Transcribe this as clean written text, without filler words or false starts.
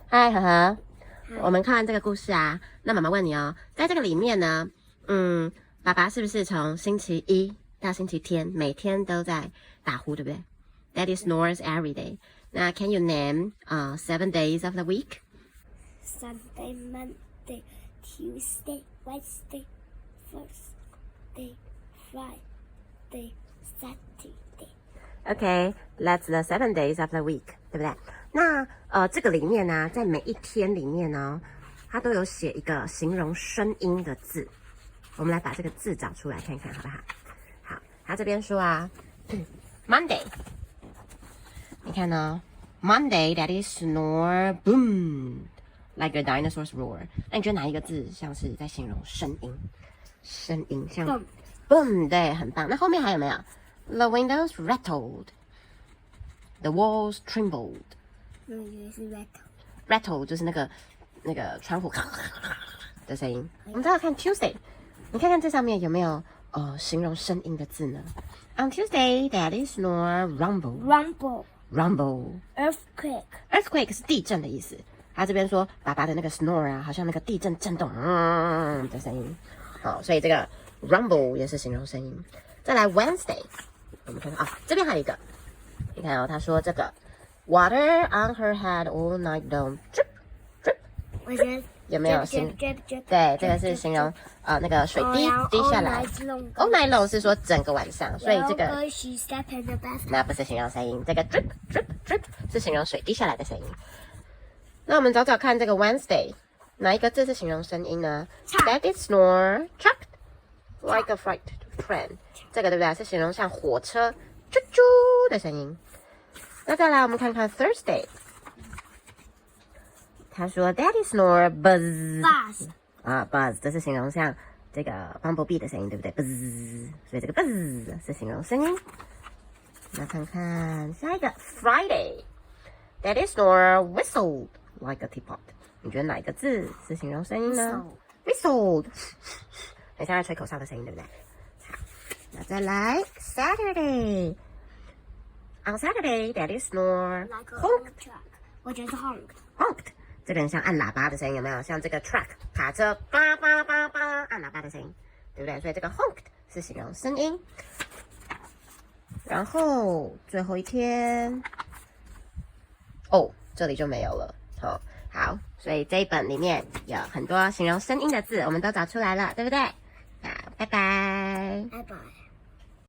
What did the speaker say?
嗨，呵呵，我们看完这个故事啊，那妈妈问你哦，在这个里面呢，爸爸是不是从星期一到星期天每天都在打呼，对不对？Daddy snores every day. 那 Can you name 7 days of the week? Sunday, Monday, Tuesday, Wednesday, Thursday, Friday, Saturday. Okay, that's the 7 days of the week, 对不对？那这个里面呢，在每一天里面呢，它都有写一个形容声音的字。我们来把这个字找出来看看，好不好？好，它这边说啊，Monday， 你看呢，Monday that is snore boom like a dinosaur's roar。那你觉得哪一个字像是在形容声音？声音像 boom， 对，很棒。那后面还有没有 ？The windows rattled, the walls trembled。我以为是 rattle 就是那个窗户的声音。我们再来看 Tuesday， 你看看这上面有没有形容声音的字呢 ？On Tuesday, Daddy snore rumble. Rumble, Rumble. earthquake. Earthquake 是地震的意思。他这边说爸爸的那个 snore 啊，好像那个地震震动的声音。好，所以这个 rumble 也是形容声音。再来 Wednesday， 我们看看啊，这边还有一个，你看哦，他说这个 water on her head all night long, drip drip。我觉得有没有形？对，这个是形容那个水滴滴下来。All night long 是说整个晚上，所以这个那不是形容声音，这个 drip drip drip 是形容水滴下来的声音。那我们找找看这个 Wednesday 哪一个字是形容声音呢 ？Daddy snore chucked like a freight train， 这个对不对？是形容像火车啾啾的声音。那再来我们看看 Thursday。他说 Daddy snore buzz 啊 buzz 这是形容像这个 bumblebee 的声音，对不对 buzz， 所以这个 buzz 是形容声音。那看看下一个 Friday Daddy snore whistled like a teapot， 你觉得哪一个字是形容声音呢 ？Whistled 很像在吹口哨的声音，对不对？好，那再来 Saturday On Saturday Daddy snore honked， 我觉得是 honked， 这个很像按喇叭的声音，有没有？像这个 truck 卡车叭叭叭叭按喇叭的声音，对不对？所以这个 honked 是形容声音。然后最后一天，这里就没有了。好，所以这一本里面有很多形容声音的字，我们都找出来了，对不对？好，拜拜。拜拜。